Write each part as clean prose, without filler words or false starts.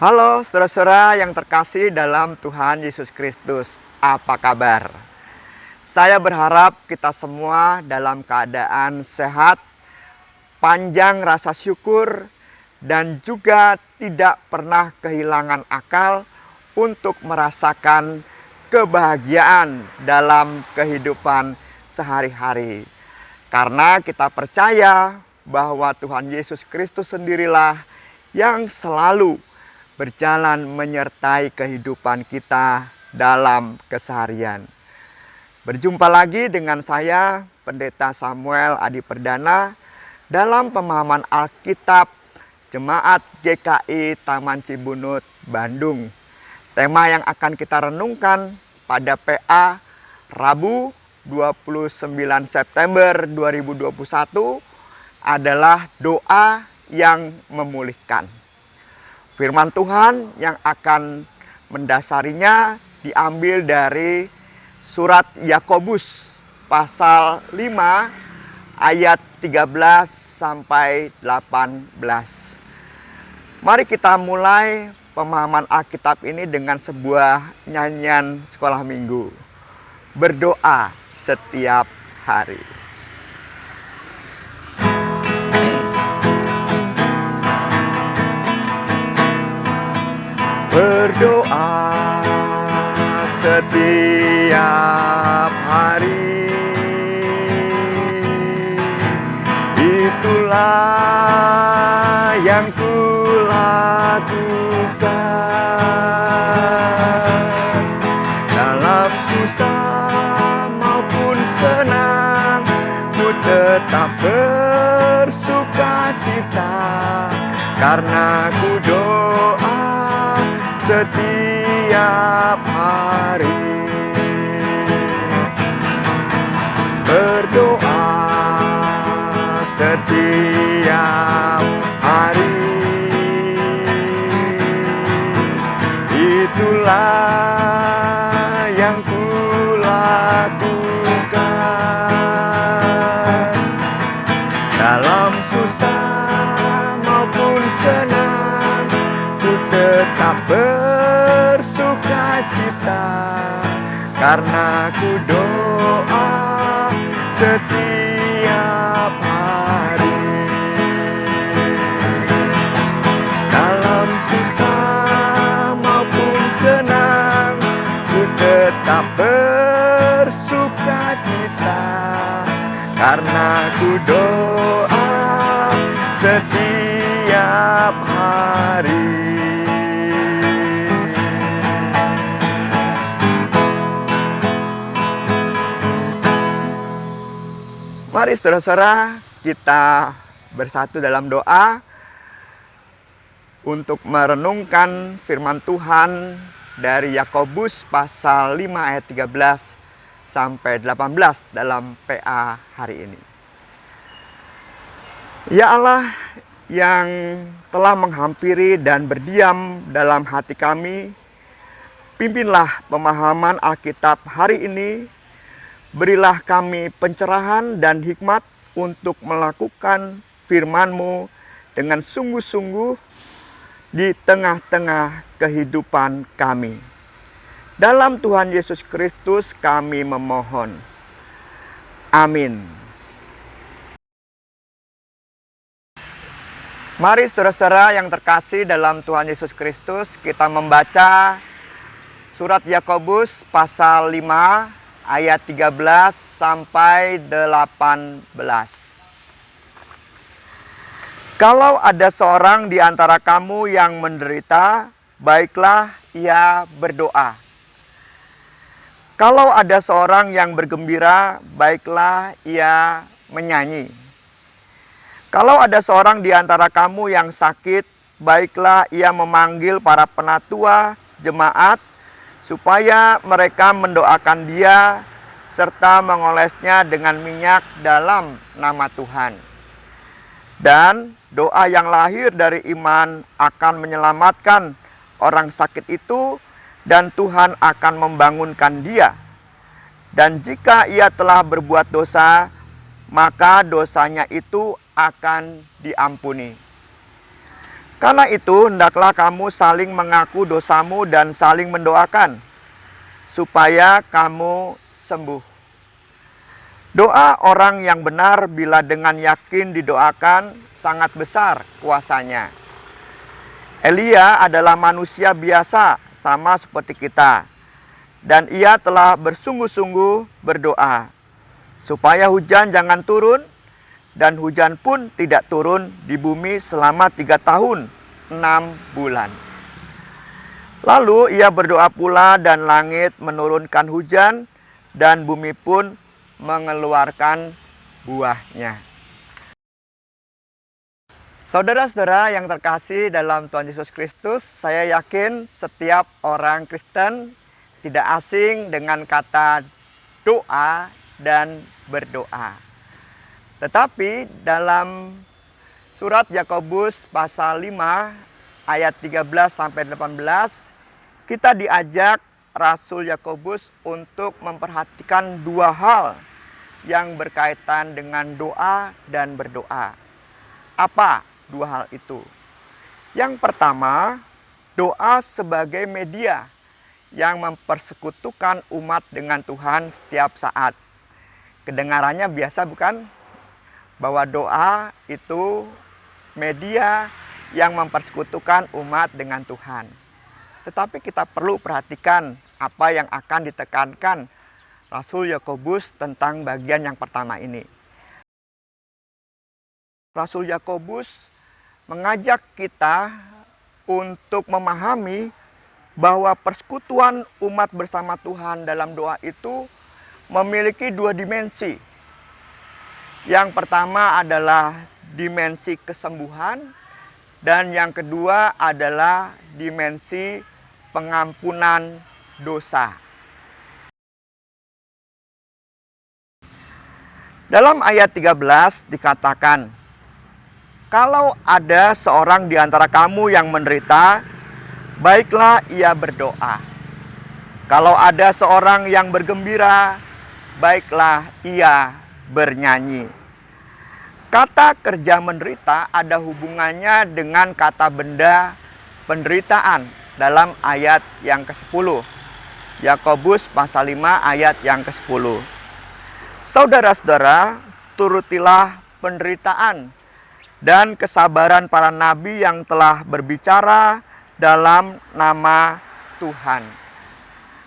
Halo saudara-saudara yang terkasih dalam Tuhan Yesus Kristus, apa kabar? Saya berharap kita semua dalam keadaan sehat, panjang rasa syukur, dan juga tidak pernah kehilangan akal untuk merasakan kebahagiaan dalam kehidupan sehari-hari. Karena kita percaya bahwa Tuhan Yesus Kristus sendirilah yang selalu berjalan menyertai kehidupan kita dalam keseharian. Berjumpa lagi dengan saya, Pendeta Samuel Adi Perdana, dalam pemahaman Alkitab Jemaat GKI Taman Cibunut, Bandung. Tema yang akan kita renungkan pada PA Rabu 29 September 2021 adalah doa yang memulihkan. Firman Tuhan yang akan mendasarinya diambil dari surat Yakobus pasal 5 ayat 13 sampai 18. Mari kita mulai pemahaman Alkitab ini dengan sebuah nyanyian sekolah minggu. Berdoa setiap hari. Berdoa setiap hari, itulah yang kulakukan. Dalam susah maupun senang, ku tetap bersuka cita, karena ku doa setiap hari. Berdoa setiap hari, itulah yang kulakukan. Dalam susah maupun senang, ku tetap bersuka cita, karena ku doa setiap hari. Dalam susah maupun senang, ku tetap bersuka cita, karena ku doa setiap hari. Mari saudara-saudara kita bersatu dalam doa untuk merenungkan firman Tuhan dari Yakobus pasal 5 ayat 13 sampai 18 dalam PA hari ini. Ya Allah yang telah menghampiri dan berdiam dalam hati kami, pimpinlah pemahaman Alkitab hari ini. Berilah kami pencerahan dan hikmat untuk melakukan firman-Mu dengan sungguh-sungguh di tengah-tengah kehidupan kami. Dalam Tuhan Yesus Kristus kami memohon. Amin. Mari saudara-saudara yang terkasih dalam Tuhan Yesus Kristus, kita membaca surat Yakobus pasal 5 ayat 13 sampai 18. Kalau ada seorang di antara kamu yang menderita, baiklah ia berdoa. Kalau ada seorang yang bergembira, baiklah ia menyanyi. Kalau ada seorang di antara kamu yang sakit, baiklah ia memanggil para penatua jemaat, supaya mereka mendoakan dia serta mengolesnya dengan minyak dalam nama Tuhan. Dan doa yang lahir dari iman akan menyelamatkan orang sakit itu, dan Tuhan akan membangunkan dia. Dan jika ia telah berbuat dosa, maka dosanya itu akan diampuni. Karena itu, hendaklah kamu saling mengaku dosamu dan saling mendoakan, supaya kamu sembuh. Doa orang yang benar bila dengan yakin didoakan sangat besar kuasanya. Elia adalah manusia biasa, sama seperti kita. Dan ia telah bersungguh-sungguh berdoa, supaya hujan jangan turun, dan hujan pun tidak turun di bumi selama 3 tahun 6 bulan. Lalu ia berdoa pula dan langit menurunkan hujan dan bumi pun mengeluarkan buahnya. Saudara-saudara yang terkasih dalam Tuhan Yesus Kristus, saya yakin setiap orang Kristen tidak asing dengan kata doa dan berdoa. Tetapi dalam surat Yakobus pasal 5 ayat 13 sampai 18, kita diajak Rasul Yakobus untuk memperhatikan 2 hal yang berkaitan dengan doa dan berdoa. Apa 2 hal itu? Yang pertama, doa sebagai media yang mempersekutukan umat dengan Tuhan setiap saat. Kedengarannya biasa bukan? Bahwa doa itu media yang mempersekutukan umat dengan Tuhan. Tetapi kita perlu perhatikan apa yang akan ditekankan Rasul Yakobus tentang bagian yang pertama ini. Rasul Yakobus mengajak kita untuk memahami bahwa persekutuan umat bersama Tuhan dalam doa itu memiliki 2 dimensi. Yang pertama adalah dimensi kesembuhan, dan yang kedua adalah dimensi pengampunan dosa. Dalam ayat 13 dikatakan, kalau ada seorang di antara kamu yang menderita, baiklah ia berdoa. Kalau ada seorang yang bergembira, baiklah ia bernyanyi. Kata kerja menderita ada hubungannya dengan kata benda penderitaan dalam ayat yang ke-10. Yakobus pasal 5 ayat yang ke-10. Saudara-saudara, turutilah penderitaan dan kesabaran para nabi yang telah berbicara dalam nama Tuhan.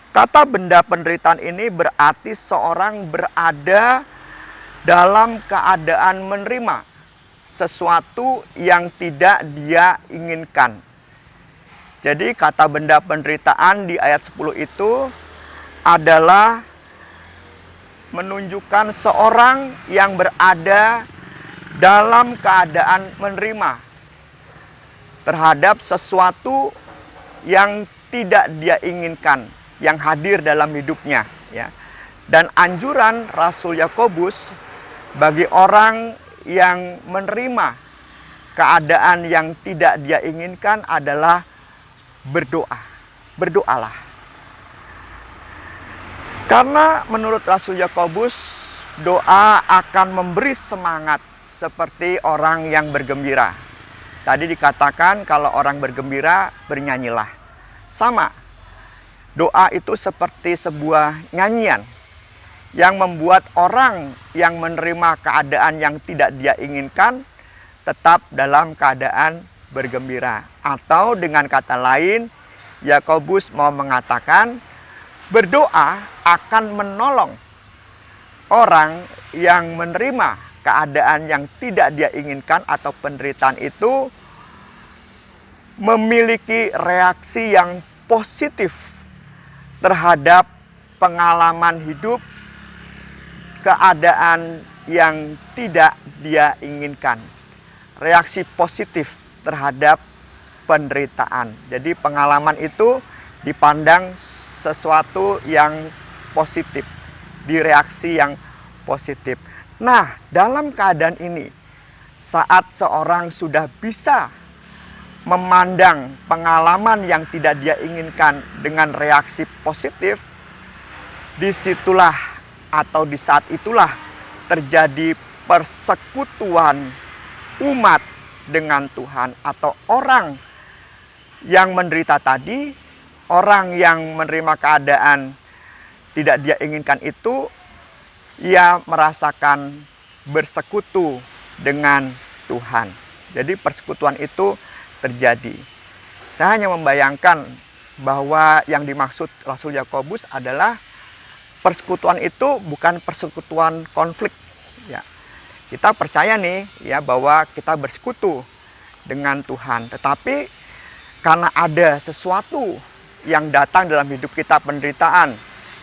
Kata benda penderitaan ini berarti seorang berada dalam keadaan menerima sesuatu yang tidak dia inginkan. Jadi kata benda penderitaan di ayat 10 itu adalah menunjukkan seorang yang berada dalam keadaan menerima terhadap sesuatu yang tidak dia inginkan, yang hadir dalam hidupnya, ya. Dan anjuran Rasul Yakobus bagi orang yang menerima keadaan yang tidak dia inginkan adalah berdoa. Berdoalah. Karena menurut Rasul Yakobus, doa akan memberi semangat seperti orang yang bergembira. Tadi dikatakan kalau orang bergembira, bernyanyilah. Sama, doa itu seperti sebuah nyanyian yang membuat orang yang menerima keadaan yang tidak dia inginkan tetap dalam keadaan bergembira. Atau dengan kata lain, Yakobus mau mengatakan berdoa akan menolong orang yang menerima keadaan yang tidak dia inginkan atau penderitaan itu memiliki reaksi yang positif terhadap pengalaman hidup, keadaan yang tidak dia inginkan. Reaksi positif terhadap penderitaan. Jadi pengalaman itu dipandang sesuatu yang positif, direaksi yang positif. Nah, dalam keadaan ini, saat seorang sudah bisa memandang pengalaman yang tidak dia inginkan dengan reaksi positif, disitulah atau di saat itulah terjadi persekutuan umat dengan Tuhan, atau orang yang menderita tadi, orang yang menerima keadaan tidak dia inginkan itu, ia merasakan bersekutu dengan Tuhan. Jadi persekutuan itu terjadi. Saya hanya membayangkan bahwa yang dimaksud Rasul Yakobus adalah persekutuan itu bukan persekutuan konflik. Ya, kita percaya nih ya bahwa kita bersekutu dengan Tuhan, tetapi karena ada sesuatu yang datang dalam hidup kita, penderitaan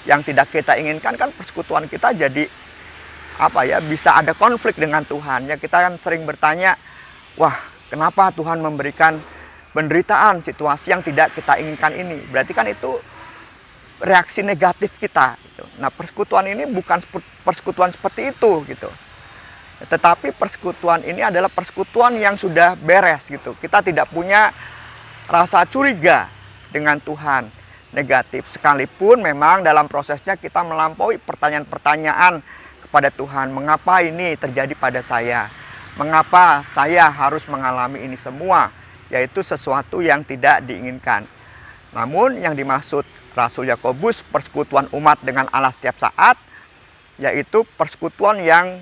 yang tidak kita inginkan, kan persekutuan kita jadi bisa ada konflik dengan Tuhan. Ya, kita kan sering bertanya, wah, kenapa Tuhan memberikan penderitaan, situasi yang tidak kita inginkan ini? Berarti kan itu reaksi negatif kita gitu. Nah, persekutuan ini bukan persekutuan seperti itu gitu. Tetapi persekutuan ini adalah persekutuan yang sudah beres gitu. Kita tidak punya rasa curiga dengan Tuhan negatif, sekalipun memang dalam prosesnya kita melampaui pertanyaan-pertanyaan kepada Tuhan. Mengapa ini terjadi pada saya? Mengapa saya harus mengalami ini semua? Yaitu sesuatu yang tidak diinginkan. Namun yang dimaksud Rasul Yakobus persekutuan umat dengan Allah setiap saat, yaitu persekutuan yang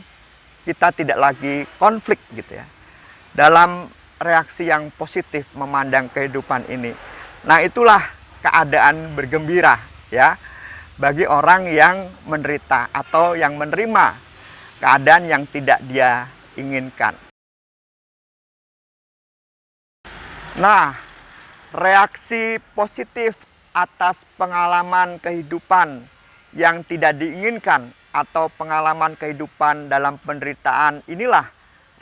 kita tidak lagi konflik gitu ya. Dalam reaksi yang positif memandang kehidupan ini. Nah, itulah keadaan bergembira ya bagi orang yang menderita atau yang menerima keadaan yang tidak dia inginkan. Nah, reaksi positif atas pengalaman kehidupan yang tidak diinginkan atau pengalaman kehidupan dalam penderitaan, inilah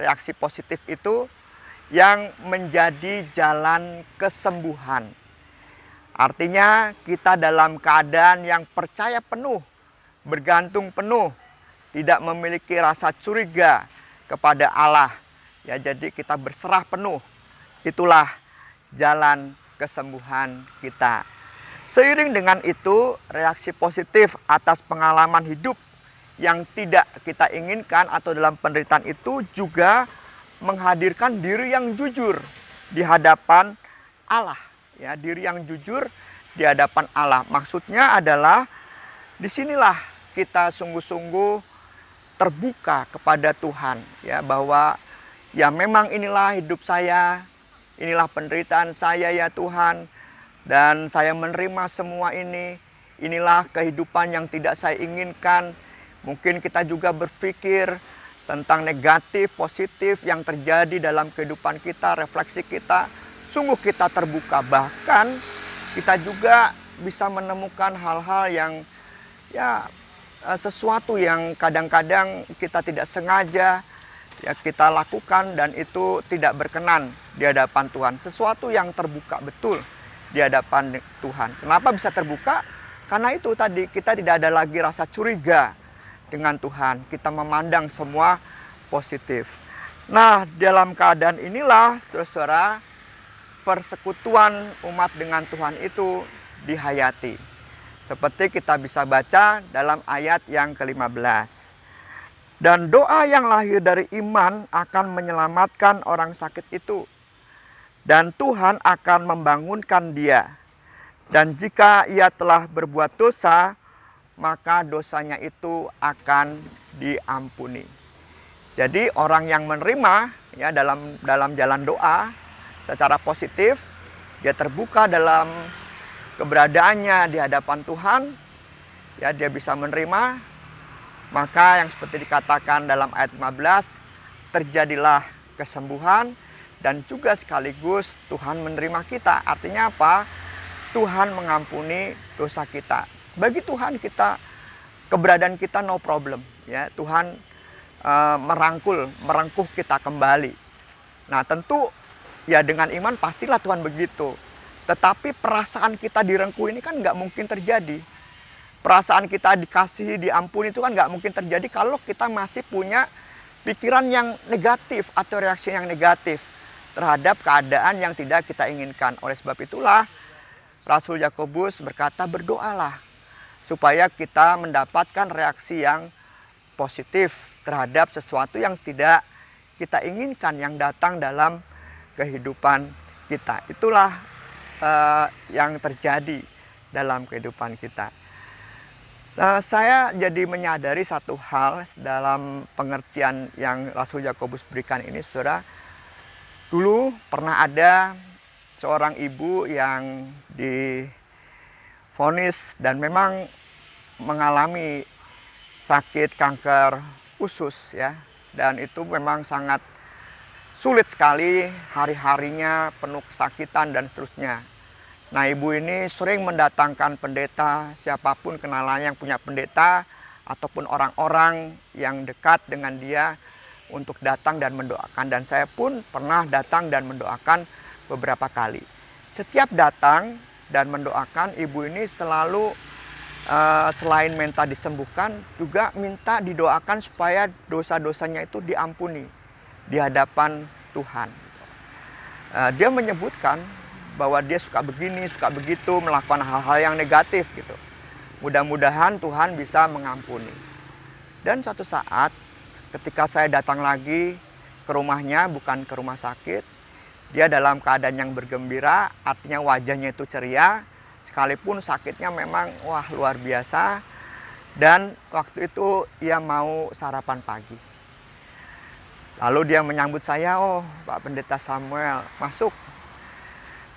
reaksi positif itu yang menjadi jalan kesembuhan. Artinya kita dalam keadaan yang percaya penuh, bergantung penuh, tidak memiliki rasa curiga kepada Allah. Ya, jadi kita berserah penuh. Itulah jalan kesembuhan kita. Seiring dengan itu, reaksi positif atas pengalaman hidup yang tidak kita inginkan atau dalam penderitaan itu juga menghadirkan diri yang jujur di hadapan Allah. Ya, diri yang jujur di hadapan Allah. Maksudnya adalah disinilah kita sungguh-sungguh terbuka kepada Tuhan. Ya, bahwa ya memang inilah hidup saya, inilah penderitaan saya ya Tuhan. Dan saya menerima semua ini. Inilah kehidupan yang tidak saya inginkan. Mungkin kita juga berpikir tentang negatif, positif yang terjadi dalam kehidupan kita, refleksi kita. Sungguh kita terbuka, bahkan kita juga bisa menemukan hal-hal yang sesuatu yang kadang-kadang kita tidak sengaja ya kita lakukan dan itu tidak berkenan di hadapan Tuhan. Sesuatu yang terbuka betul di hadapan Tuhan. Kenapa bisa terbuka? Karena itu tadi kita tidak ada lagi rasa curiga dengan Tuhan. Kita memandang semua positif. Nah, dalam keadaan inilah saudara-saudara, persekutuan umat dengan Tuhan itu dihayati. Seperti kita bisa baca dalam ayat yang ke-15. Dan doa yang lahir dari iman akan menyelamatkan orang sakit itu. Dan Tuhan akan membangunkan dia. Dan jika ia telah berbuat dosa, maka dosanya itu akan diampuni. Jadi orang yang menerima ya dalam jalan doa secara positif, dia terbuka dalam keberadaannya di hadapan Tuhan, ya dia bisa menerima, maka yang seperti dikatakan dalam ayat 15, terjadilah kesembuhan dan juga sekaligus Tuhan menerima kita. Artinya apa? Tuhan mengampuni dosa kita. Bagi Tuhan keberadaan kita no problem, ya. Tuhan merangkuh kita kembali. Nah, tentu ya dengan iman pastilah Tuhan begitu. Tetapi perasaan kita direngkuh ini kan nggak mungkin terjadi. Perasaan kita dikasihi, diampuni itu kan nggak mungkin terjadi kalau kita masih punya pikiran yang negatif atau reaksi yang negatif terhadap keadaan yang tidak kita inginkan. Oleh sebab itulah Rasul Yakobus berkata, berdoalah supaya kita mendapatkan reaksi yang positif terhadap sesuatu yang tidak kita inginkan yang datang dalam kehidupan kita. Itulah yang terjadi dalam kehidupan kita. Saya jadi menyadari satu hal dalam pengertian yang Rasul Yakobus berikan ini, saudara. Dulu pernah ada seorang ibu yang divonis dan memang mengalami sakit kanker usus ya, dan itu memang sangat sulit sekali, hari-harinya penuh kesakitan dan seterusnya. Nah, ibu ini sering mendatangkan pendeta, siapapun kenalannya yang punya pendeta ataupun orang-orang yang dekat dengan dia untuk datang dan mendoakan. Dan saya pun pernah datang dan mendoakan beberapa kali. Setiap datang dan mendoakan, ibu ini selalu selain minta disembuhkan, juga minta didoakan supaya dosa-dosanya itu diampuni di hadapan Tuhan. Dia menyebutkan bahwa dia suka begini, suka begitu, melakukan hal-hal yang negatif gitu. Mudah-mudahan Tuhan bisa mengampuni. Dan suatu saat ketika saya datang lagi ke rumahnya, bukan ke rumah sakit, dia dalam keadaan yang bergembira, artinya wajahnya itu ceria, sekalipun sakitnya memang wah luar biasa. Dan waktu itu ia mau sarapan pagi. Lalu dia menyambut saya, "Oh, Pak Pendeta Samuel, masuk."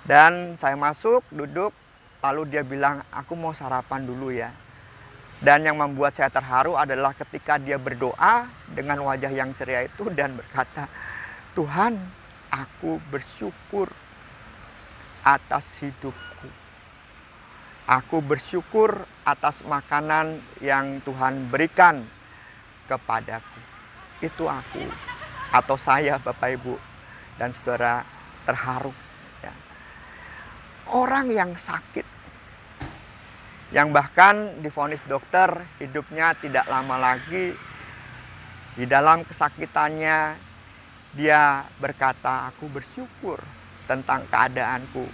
Dan saya masuk, duduk, lalu dia bilang, "Aku mau sarapan dulu ya." Dan yang membuat saya terharu adalah ketika dia berdoa dengan wajah yang ceria itu dan berkata, "Tuhan, aku bersyukur atas hidupku. Aku bersyukur atas makanan yang Tuhan berikan kepadaku." Itu aku atau saya, Bapak Ibu dan Saudara, terharu. Ya. Orang yang sakit, yang bahkan divonis dokter hidupnya tidak lama lagi, di dalam kesakitannya dia berkata, "Aku bersyukur tentang keadaanku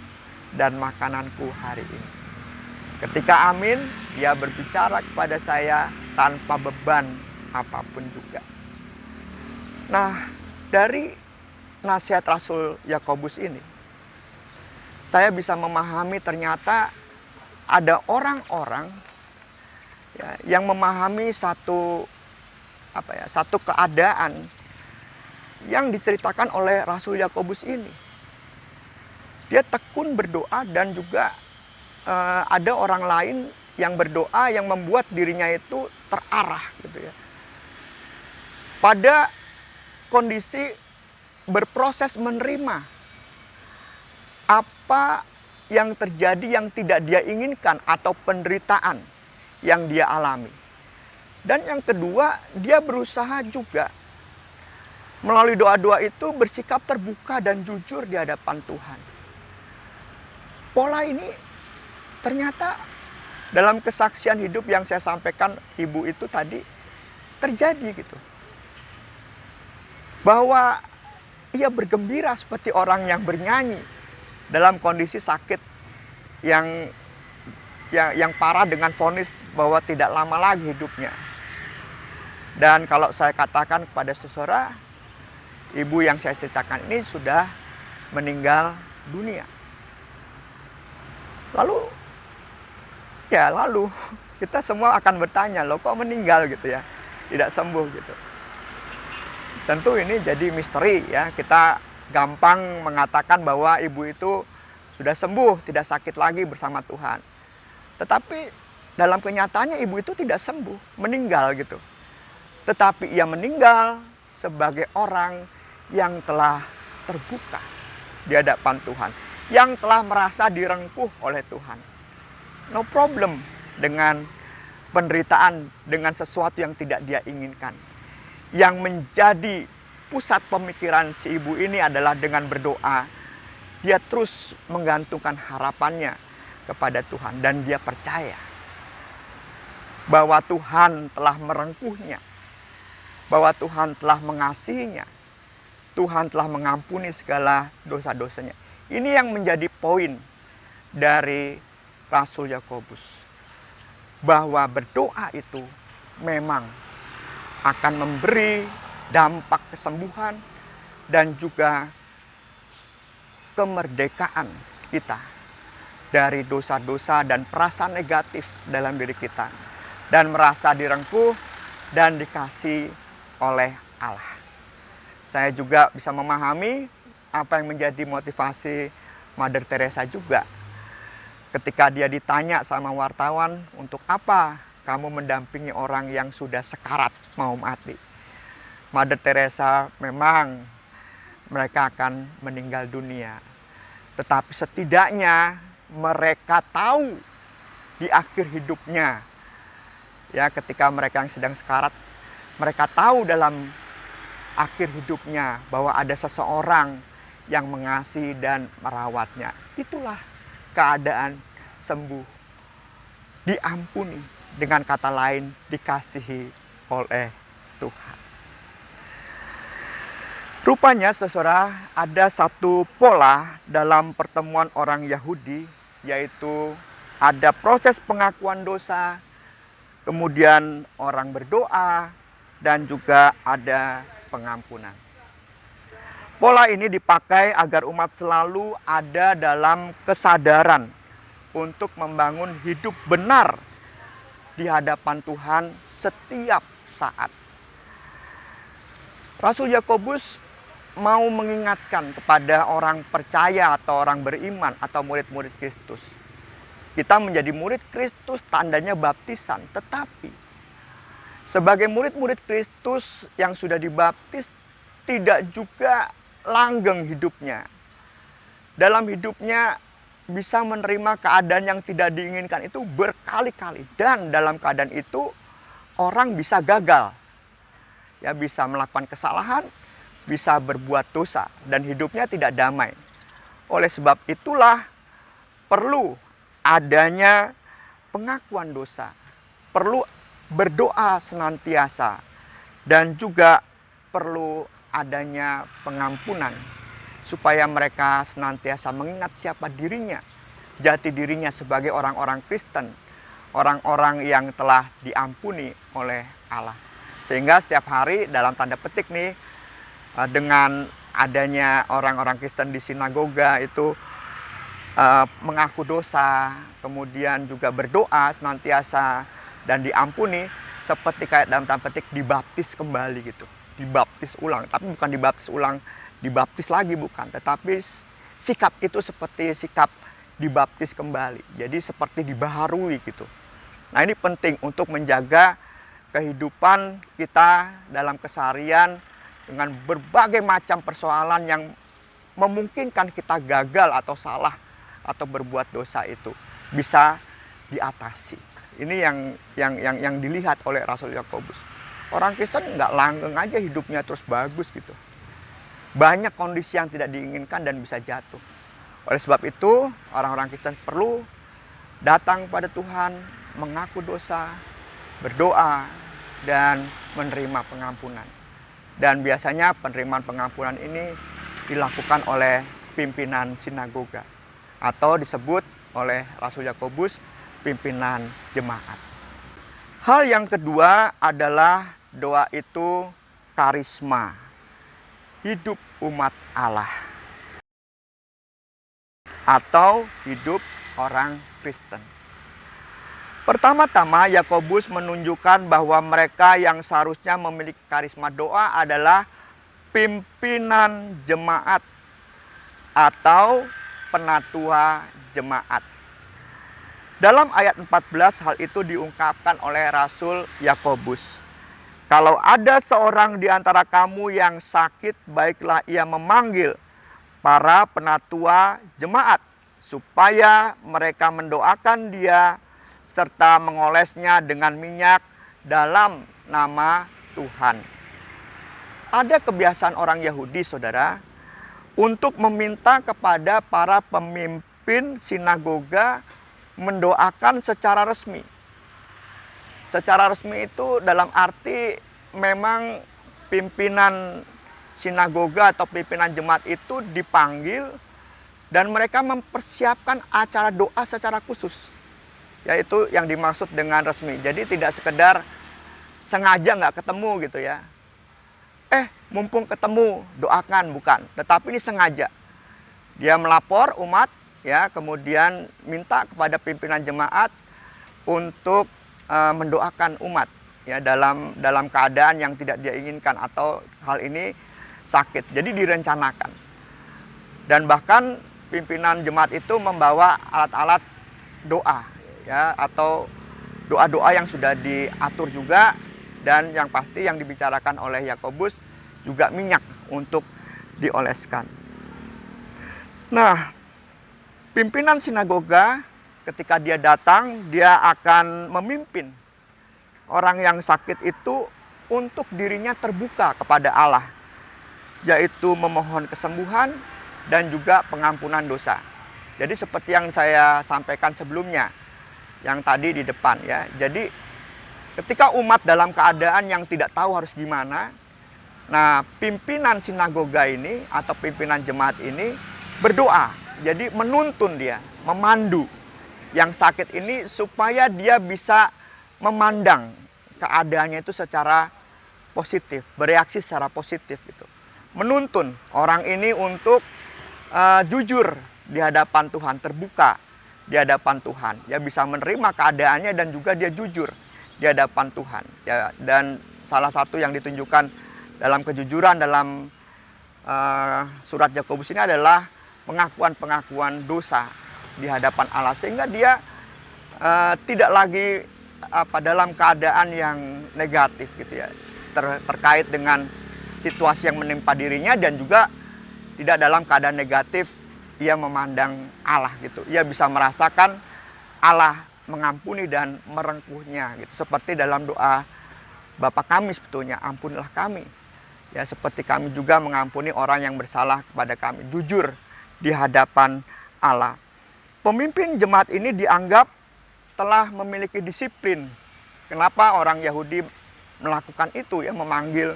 dan makananku hari ini." Ketika amin, dia berbicara kepada saya tanpa beban apapun juga. Nah, dari nasihat Rasul Yakobus ini, saya bisa memahami ternyata ada orang-orang ya, yang memahami satu keadaan yang diceritakan oleh Rasul Yakobus ini. Dia tekun berdoa dan juga ada orang lain yang berdoa yang membuat dirinya itu terarah gitu ya. Pada kondisi berproses menerima apa yang terjadi yang tidak dia inginkan atau penderitaan yang dia alami. Dan yang kedua, dia berusaha juga melalui doa-doa itu bersikap terbuka dan jujur di hadapan Tuhan. Pola ini ternyata dalam kesaksian hidup yang saya sampaikan ibu itu tadi terjadi gitu. Bahwa ia bergembira seperti orang yang bernyanyi dalam kondisi sakit yang parah dengan vonis bahwa tidak lama lagi hidupnya. Dan kalau saya katakan kepada saudara, ibu yang saya ceritakan ini sudah meninggal dunia. Lalu kita semua akan bertanya, "Loh kok meninggal gitu ya? Tidak sembuh gitu." Tentu ini jadi misteri ya. Kita gampang mengatakan bahwa ibu itu sudah sembuh, tidak sakit lagi bersama Tuhan. Tetapi dalam kenyataannya ibu itu tidak sembuh, meninggal gitu. Tetapi ia meninggal sebagai orang yang telah terbuka di hadapan Tuhan, yang telah merasa direngkuh oleh Tuhan. No problem dengan penderitaan, dengan sesuatu yang tidak dia inginkan. Yang menjadi pusat pemikiran si ibu ini adalah dengan berdoa, dia terus menggantungkan harapannya kepada Tuhan. Dan dia percaya bahwa Tuhan telah merengkuhnya, bahwa Tuhan telah mengasihinya, Tuhan telah mengampuni segala dosa-dosanya. Ini yang menjadi poin dari Rasul Yakobus, bahwa berdoa itu memang akan memberi dampak kesembuhan, dan juga kemerdekaan kita dari dosa-dosa dan perasaan negatif dalam diri kita, dan merasa direngkuh dan dikasih oleh Allah. Saya juga bisa memahami apa yang menjadi motivasi Mother Teresa juga. Ketika dia ditanya sama wartawan, untuk apa kamu mendampingi orang yang sudah sekarat mau mati? Mother Teresa memang mereka akan meninggal dunia. Tetapi setidaknya mereka tahu di akhir hidupnya, ya ketika mereka yang sedang sekarat, mereka tahu dalam akhir hidupnya bahwa ada seseorang yang mengasihi dan merawatnya. Itulah keadaan sembuh, diampuni, dengan kata lain dikasihi oleh Tuhan. Rupanya saudara, ada satu pola dalam pertemuan orang Yahudi, yaitu ada proses pengakuan dosa, kemudian orang berdoa, dan juga ada pengampunan. Pola ini dipakai agar umat selalu ada dalam kesadaran untuk membangun hidup benar di hadapan Tuhan setiap saat. Rasul Yakobus mau mengingatkan kepada orang percaya atau orang beriman atau murid-murid Kristus. Kita menjadi murid Kristus tandanya baptisan, tetapi sebagai murid-murid Kristus yang sudah dibaptis tidak juga langgeng hidupnya. Dalam hidupnya bisa menerima keadaan yang tidak diinginkan itu berkali-kali, dan dalam keadaan itu orang bisa gagal. Ya, bisa melakukan kesalahan, bisa berbuat dosa, dan hidupnya tidak damai. Oleh sebab itulah perlu adanya pengakuan dosa, perlu berdoa senantiasa, dan juga perlu adanya pengampunan, supaya mereka senantiasa mengingat siapa dirinya, jati dirinya sebagai orang-orang Kristen, orang-orang yang telah diampuni oleh Allah. Sehingga setiap hari dalam tanda petik nih, dengan adanya orang-orang Kristen di sinagoga itu mengaku dosa, kemudian juga berdoa senantiasa dan diampuni, seperti kayak dalam tanda petik dibaptis kembali gitu. Dibaptis ulang, tapi bukan dibaptis ulang, dibaptis lagi bukan, tetapi sikap itu seperti sikap dibaptis kembali. Jadi seperti dibaharui gitu. Nah, ini penting untuk menjaga kehidupan kita dalam keseharian dengan berbagai macam persoalan yang memungkinkan kita gagal atau salah atau berbuat dosa itu bisa diatasi. Ini yang dilihat oleh Rasul Yakobus. Orang Kristen nggak langgeng aja hidupnya terus bagus gitu. Banyak kondisi yang tidak diinginkan dan bisa jatuh. Oleh sebab itu, orang-orang Kristen perlu datang pada Tuhan, mengaku dosa, berdoa, dan menerima pengampunan. Dan biasanya penerimaan pengampunan ini dilakukan oleh pimpinan sinagoga, atau disebut oleh Rasul Yakobus pimpinan jemaat. Hal yang kedua adalah doa itu karisma hidup umat Allah atau hidup orang Kristen. Pertama-tama Yakobus menunjukkan bahwa mereka yang seharusnya memiliki karisma doa adalah pimpinan jemaat atau penatua jemaat. Dalam ayat 14 hal itu diungkapkan oleh Rasul Yakobus. Kalau ada seorang di antara kamu yang sakit, baiklah ia memanggil para penatua jemaat supaya mereka mendoakan dia serta mengolesnya dengan minyak dalam nama Tuhan. Ada kebiasaan orang Yahudi, saudara, untuk meminta kepada para pemimpin sinagoga mendoakan secara resmi. Secara resmi itu dalam arti memang pimpinan sinagoga atau pimpinan jemaat itu dipanggil dan mereka mempersiapkan acara doa secara khusus. Yaitu yang dimaksud dengan resmi. Jadi tidak sekedar sengaja nggak ketemu gitu ya. mumpung ketemu doakan, bukan. Tetapi ini sengaja. Dia melapor umat, ya, kemudian minta kepada pimpinan jemaat untuk mendoakan umat, ya, dalam keadaan yang tidak dia inginkan atau hal ini sakit. Jadi direncanakan. Dan bahkan pimpinan jemaat itu membawa alat-alat doa, ya, atau doa-doa yang sudah diatur juga, dan yang pasti yang dibicarakan oleh Yakobus juga minyak untuk dioleskan. Nah, pimpinan sinagoga ketika dia datang, dia akan memimpin orang yang sakit itu untuk dirinya terbuka kepada Allah, yaitu memohon kesembuhan dan juga pengampunan dosa. Jadi seperti yang saya sampaikan sebelumnya, yang tadi di depan, ya. Jadi ketika umat dalam keadaan yang tidak tahu harus gimana, nah, pimpinan sinagoga ini atau pimpinan jemaat ini berdoa. Jadi menuntun dia, memandu yang sakit ini supaya dia bisa memandang keadaannya itu secara positif, bereaksi secara positif gitu. Menuntun orang ini untuk jujur di hadapan Tuhan, terbuka di hadapan Tuhan. Ya, bisa menerima keadaannya dan juga dia jujur di hadapan Tuhan. Ya, dan salah satu yang ditunjukkan dalam kejujuran dalam surat Yakobus ini adalah pengakuan-pengakuan dosa di hadapan Allah, sehingga dia tidak lagi dalam keadaan yang negatif gitu, ya, terkait dengan situasi yang menimpa dirinya, dan juga tidak dalam keadaan negatif ia memandang Allah gitu. Ia bisa merasakan Allah mengampuni dan merengkuhnya gitu, seperti dalam doa Bapa kami sebetulnya, ampunilah kami, ya, seperti kami juga mengampuni orang yang bersalah kepada kami. Jujur di hadapan Allah. Pemimpin jemaat ini dianggap telah memiliki disiplin. Kenapa orang Yahudi melakukan itu, ya, memanggil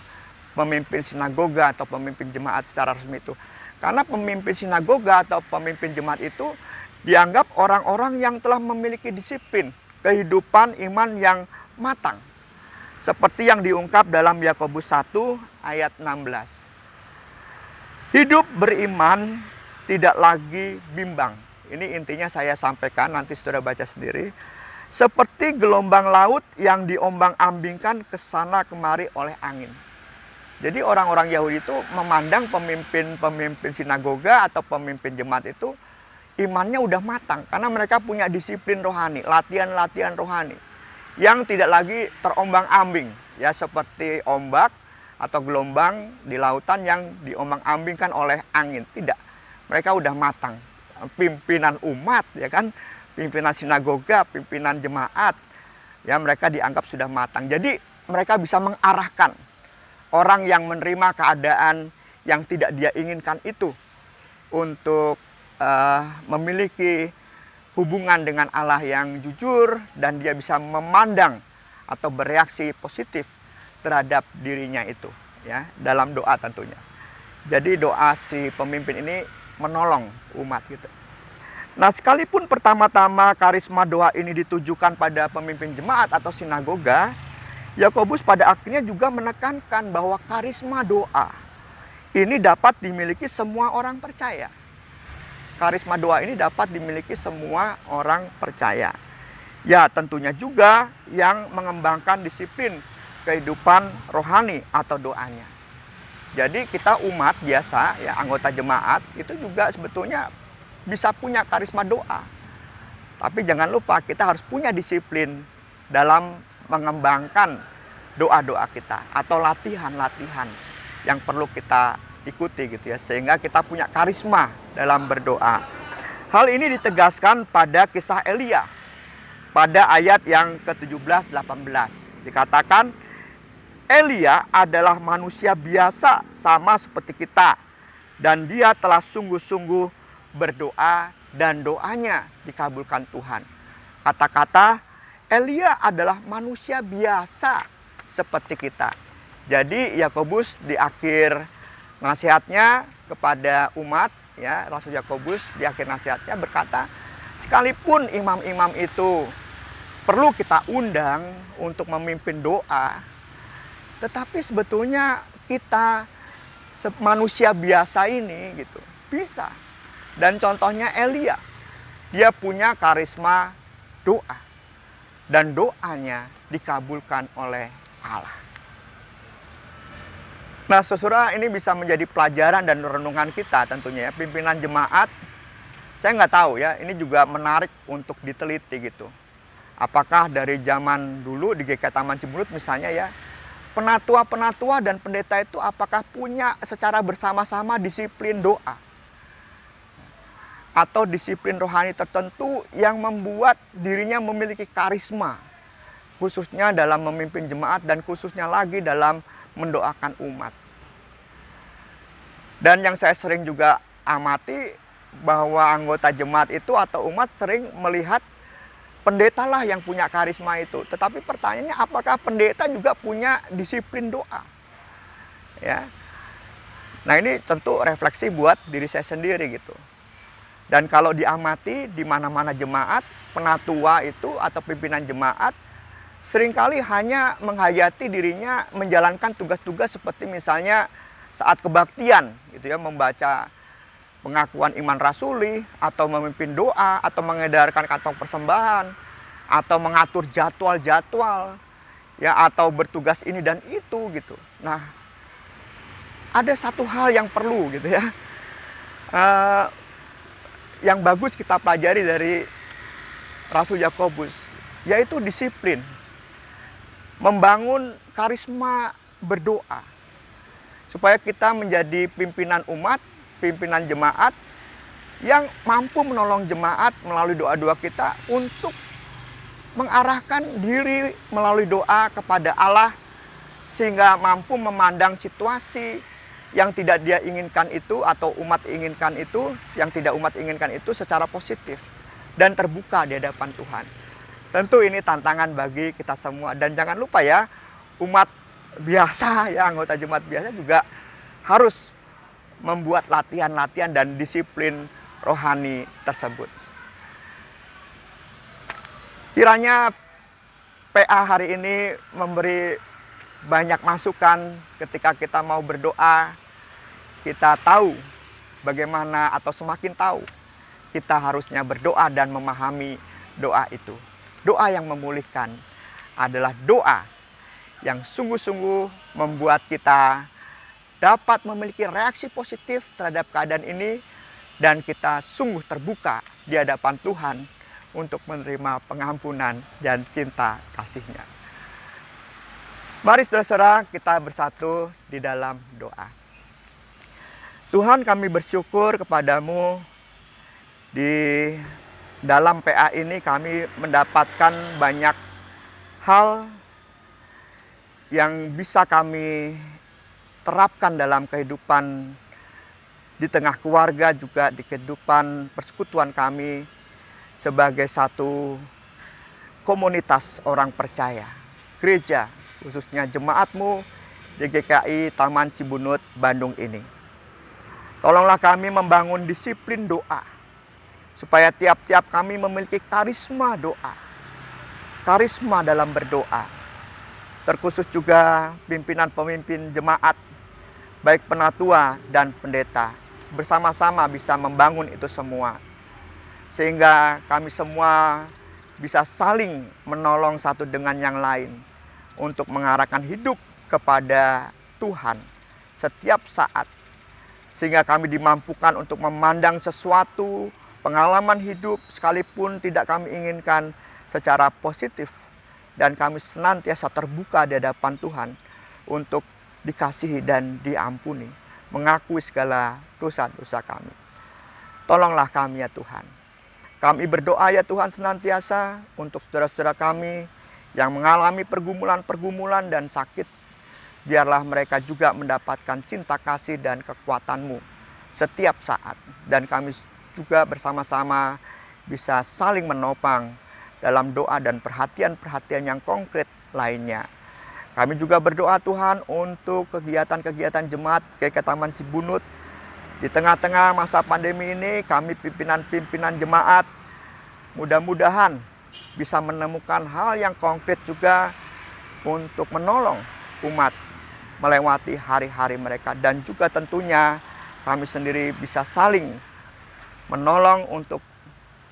pemimpin sinagoga atau pemimpin jemaat secara resmi itu? Karena pemimpin sinagoga atau pemimpin jemaat itu dianggap orang-orang yang telah memiliki disiplin, kehidupan iman yang matang. Seperti yang diungkap dalam Yakobus 1 ayat 16. Hidup beriman tidak lagi bimbang. Ini intinya saya sampaikan, nanti saudara baca sendiri. Seperti gelombang laut yang diombang-ambingkan ke sana kemari oleh angin. Jadi orang-orang Yahudi itu memandang pemimpin sinagoga atau pemimpin jemaat itu imannya udah matang. Karena mereka punya disiplin rohani, latihan-latihan rohani yang tidak lagi terombang-ambing, ya, seperti ombak atau gelombang di lautan yang diombang-ambingkan oleh angin. Tidak, mereka udah matang. Pimpinan umat, ya kan, pimpinan sinagoga, pimpinan jemaat, ya, mereka dianggap sudah matang. Jadi mereka bisa mengarahkan orang yang menerima keadaan yang tidak dia inginkan itu untuk memiliki hubungan dengan Allah yang jujur, dan dia bisa memandang atau bereaksi positif terhadap dirinya itu, ya, dalam doa tentunya. Jadi doa si pemimpin ini menolong umat gitu. Nah, sekalipun pertama-tama karisma doa ini ditujukan pada pemimpin jemaat atau sinagoga, Yakobus pada akhirnya juga menekankan bahwa karisma doa ini dapat dimiliki semua orang percaya. Karisma doa ini dapat dimiliki semua orang percaya. Ya, tentunya juga yang mengembangkan disiplin kehidupan rohani atau doanya. Jadi kita umat biasa, ya, anggota jemaat itu juga sebetulnya bisa punya karisma doa. Tapi jangan lupa kita harus punya disiplin dalam mengembangkan doa-doa kita atau latihan-latihan yang perlu kita ikuti gitu, ya, sehingga kita punya karisma dalam berdoa. Hal ini ditegaskan pada kisah Elia pada ayat yang ke-17-18. Dikatakan Elia adalah manusia biasa sama seperti kita, dan dia telah sungguh-sungguh berdoa dan doanya dikabulkan Tuhan. Kata-kata Elia adalah manusia biasa seperti kita. Jadi Yakobus di akhir nasihatnya kepada umat, ya, Rasul Yakobus di akhir nasihatnya berkata, sekalipun imam-imam itu perlu kita undang untuk memimpin doa, tetapi sebetulnya kita manusia biasa ini gitu. Bisa. Dan contohnya Elia. Dia punya karisma doa. Dan doanya dikabulkan oleh Allah. Nah, saudara, ini bisa menjadi pelajaran dan renungan kita tentunya ya. Pimpinan jemaat, saya nggak tahu ya, ini juga menarik untuk diteliti gitu. Apakah dari zaman dulu di GK Taman Cibunut misalnya ya, penatua-penatua dan pendeta itu apakah punya secara bersama-sama disiplin doa? Atau disiplin rohani tertentu yang membuat dirinya memiliki karisma, khususnya dalam memimpin jemaat dan khususnya lagi dalam mendoakan umat. Dan yang saya sering juga amati bahwa anggota jemaat itu atau umat sering melihat pendeta lah yang punya karisma itu. Tetapi pertanyaannya, apakah pendeta juga punya disiplin doa? Ya. Nah, ini tentu refleksi buat diri saya sendiri gitu. Dan kalau diamati di mana-mana jemaat, penatua itu atau pimpinan jemaat seringkali hanya menghayati dirinya menjalankan tugas-tugas seperti misalnya saat kebaktian gitu ya, membaca pengakuan iman rasuli atau memimpin doa atau mengedarkan kantong persembahan atau mengatur jadwal-jadwal ya, atau bertugas ini dan itu gitu. Nah, ada satu hal yang perlu gitu ya, yang bagus kita pelajari dari Rasul Yakobus, yaitu disiplin membangun karisma berdoa supaya kita menjadi pimpinan umat, pimpinan jemaat yang mampu menolong jemaat melalui doa-doa kita untuk mengarahkan diri melalui doa kepada Allah sehingga mampu memandang situasi yang tidak dia inginkan itu atau umat inginkan itu, yang tidak umat inginkan itu secara positif dan terbuka di hadapan Tuhan. Tentu ini tantangan bagi kita semua. Dan jangan lupa ya, umat biasa ya, anggota jemaat biasa juga harus membuat latihan-latihan dan disiplin rohani tersebut. Kiranya PA hari ini memberi banyak masukan ketika kita mau berdoa. Kita tahu bagaimana atau semakin tahu kita harusnya berdoa dan memahami doa itu. Doa yang memulihkan adalah doa yang sungguh-sungguh membuat kita dapat memiliki reaksi positif terhadap keadaan ini dan kita sungguh terbuka di hadapan Tuhan untuk menerima pengampunan dan cinta kasih-Nya. Mari saudara-saudara kita bersatu di dalam doa. Tuhan, kami bersyukur kepadamu di dalam PA ini kami mendapatkan banyak hal yang bisa kami terapkan dalam kehidupan di tengah keluarga, juga di kehidupan persekutuan kami sebagai satu komunitas orang percaya. Gereja, khususnya jemaatmu di GKI Taman Cibunut, Bandung ini. Tolonglah kami membangun disiplin doa, supaya tiap-tiap kami memiliki karisma doa, karisma dalam berdoa. Terkhusus juga pimpinan-pemimpin jemaat, baik penatua dan pendeta, bersama-sama bisa membangun itu semua. Sehingga kami semua bisa saling menolong satu dengan yang lain untuk mengarahkan hidup kepada Tuhan setiap saat. Sehingga kami dimampukan untuk memandang sesuatu pengalaman hidup sekalipun tidak kami inginkan secara positif, dan kami senantiasa terbuka di hadapan Tuhan untuk dikasihi dan diampuni, mengakui segala dosa-dosa kami. Tolonglah kami ya Tuhan. Kami berdoa ya Tuhan senantiasa untuk saudara-saudara kami yang mengalami pergumulan-pergumulan dan sakit. Biarlah mereka juga mendapatkan cinta kasih dan kekuatan-Mu setiap saat. Dan kami juga bersama-sama bisa saling menopang dalam doa dan perhatian-perhatian yang konkret lainnya. Kami juga berdoa Tuhan untuk kegiatan-kegiatan jemaat GKI Taman Cibunut. Di tengah-tengah masa pandemi ini kami pimpinan-pimpinan jemaat mudah-mudahan bisa menemukan hal yang konkret juga untuk menolong umat melewati hari-hari mereka. Dan juga tentunya kami sendiri bisa saling menolong untuk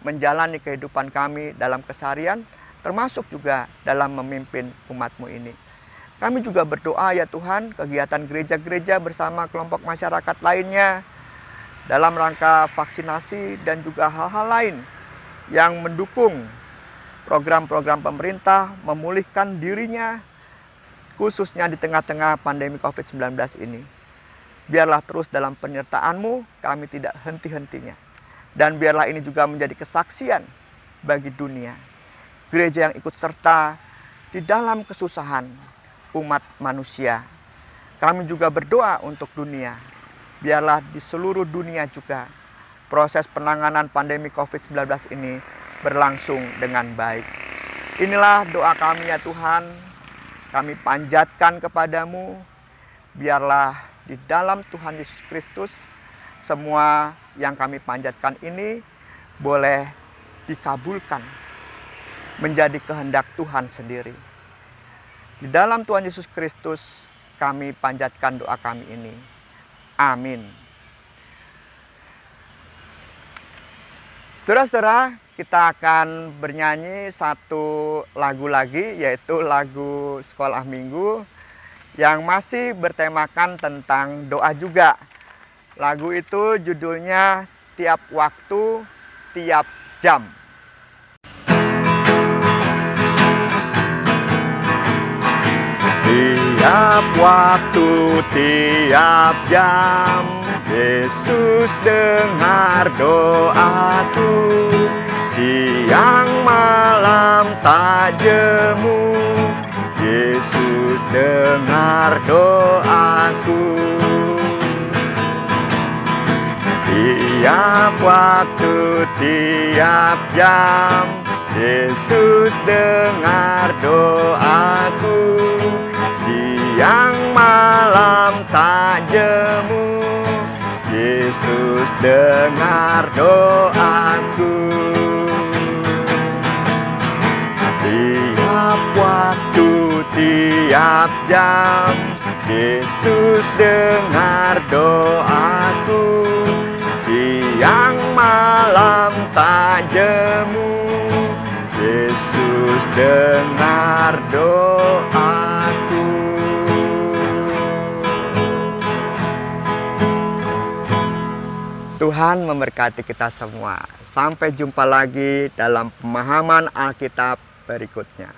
menjalani kehidupan kami dalam keseharian, termasuk juga dalam memimpin umat-Mu ini. Kami juga berdoa ya Tuhan, kegiatan gereja-gereja bersama kelompok masyarakat lainnya dalam rangka vaksinasi dan juga hal-hal lain yang mendukung program-program pemerintah memulihkan dirinya, khususnya di tengah-tengah pandemi COVID-19 ini. Biarlah terus dalam penyertaan-Mu, kami tidak henti-hentinya. Dan biarlah ini juga menjadi kesaksian bagi dunia. Gereja yang ikut serta di dalam kesusahan umat manusia. Kami juga berdoa untuk dunia. Biarlah di seluruh dunia juga proses penanganan pandemi COVID-19 ini berlangsung dengan baik. Inilah doa kami ya Tuhan. Kami panjatkan kepadamu. Biarlah di dalam Tuhan Yesus Kristus semua yang kami panjatkan ini boleh dikabulkan menjadi kehendak Tuhan sendiri. Di dalam Tuhan Yesus Kristus kami panjatkan doa kami ini. Amin. Saudara-saudara, kita akan bernyanyi satu lagu lagi, yaitu lagu Sekolah Minggu yang masih bertemakan tentang doa juga. Lagu itu judulnya Tiap Waktu, Tiap Jam. Tiap waktu, tiap jam, Yesus dengar doaku. Siang malam tak jemu, Yesus dengar doaku. Tiap waktu, tiap jam, Yesus dengar doaku. Siang malam tak jemu, Yesus dengar doaku. Tiap waktu, tiap jam, Yesus dengar doaku. Siang malam tak jemu, Yesus dengar doaku. Tuhan memberkati kita semua. Sampai jumpa lagi dalam pemahaman Alkitab berikutnya.